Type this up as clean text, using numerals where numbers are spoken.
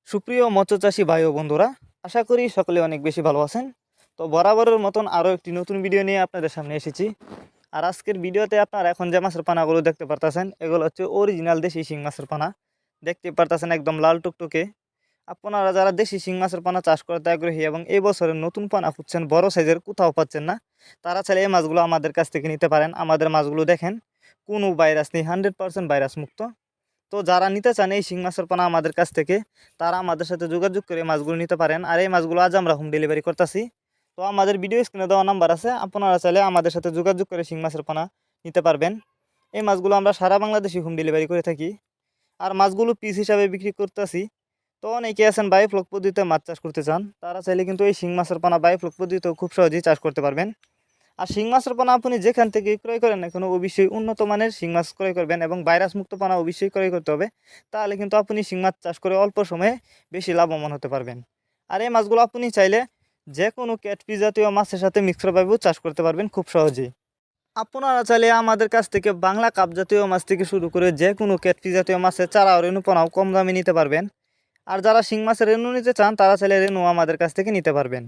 সুপ্রিয় মৎস্যচাষী ভাই ও বন্ধুরা, আশা করি সকলে অনেক বেশি ভালো আছেন। তো বরাবরের মতন আরও একটি নতুন ভিডিও নিয়ে আপনাদের সামনে এসেছি। আর আজকের ভিডিওতে আপনারা এখন যে মাছের পানাগুলো দেখতে পারতেছেন, এগুলো হচ্ছে অরিজিনাল দেশি শিং মাছের পানা। দেখতে পারতেছেন একদম লাল টুকটুকে। আপনারা যারা দেশি শিং মাছের পানা চাষ করতে আগ্রহী এবং এই বছরের নতুন পানা খুঁজছেন, বড় সাইজের কোথাও পাচ্ছেন না, তারা চাইলে এই মাছগুলো আমাদের কাছ থেকে নিতে পারেন। আমাদের মাছগুলো দেখেন, কোনো ভাইরাস নেই, 100% ভাইরাস মুক্ত। তো যারা নিতে চান এই শিং মাছের পোনা আমাদের কাছ থেকে, তারা আমাদের সাথে যোগাযোগ করে মাছগুলো নিতে পারেন। আর এই মাছগুলো আজ আমরা হোম ডেলিভারি করতেছি। তো আমাদের ভিডিও স্ক্রিনে দেওয়া নাম্বার আছে, আপনারা চাইলে আমাদের সাথে যোগাযোগ করে শিং মাছের পোনা নিতে পারবেন। এই মাছগুলো আমরা সারা বাংলাদেশে হোম ডেলিভারি করে থাকি। আর মাছগুলো পিস হিসাবে বিক্রি করতেছি। তো অনেকে আছেন বায়োফ্লক পদ্ধতিতে মাছ চাষ করতে চান, তারা চাইলে কিন্তু এই শিং মাছের পোনা বায়োফ্লক পদ্ধতিতেও খুব সহজেই চাষ করতে পারবেন। আর শিং মাছের পোনা আপনি যেখান থেকে ক্রয় করেন না কেন, অবশ্যই উন্নত মানের শিং মাছ ক্রয় করবেন এবং ভাইরাস মুক্ত পোনা অবশ্যই ক্রয় করতে হবে। তাহলে কিন্তু আপনি শিং মাছ চাষ করে অল্প সময়ে বেশি লাভবান হতে পারবেন। আর এই মাছগুলো আপনি চাইলে যে কোনো ক্যাটফিশ জাতীয় মাছের সাথে মিক্সরভাবেও চাষ করতে পারবেন খুব সহজেই। আপনারা চাইলে আমাদের কাছ থেকে বাংলা কাপ জাতীয় মাছ থেকে শুরু করে যে কোনো ক্যাটফিশ জাতীয় মাছের চারা ও রেণু পোনাও কম দামে নিতে পারবেন। আর যারা শিং মাছের রেণু নিতে চান, তারা চাইলে রেণু আমাদের কাছ থেকে নিতে পারবেন।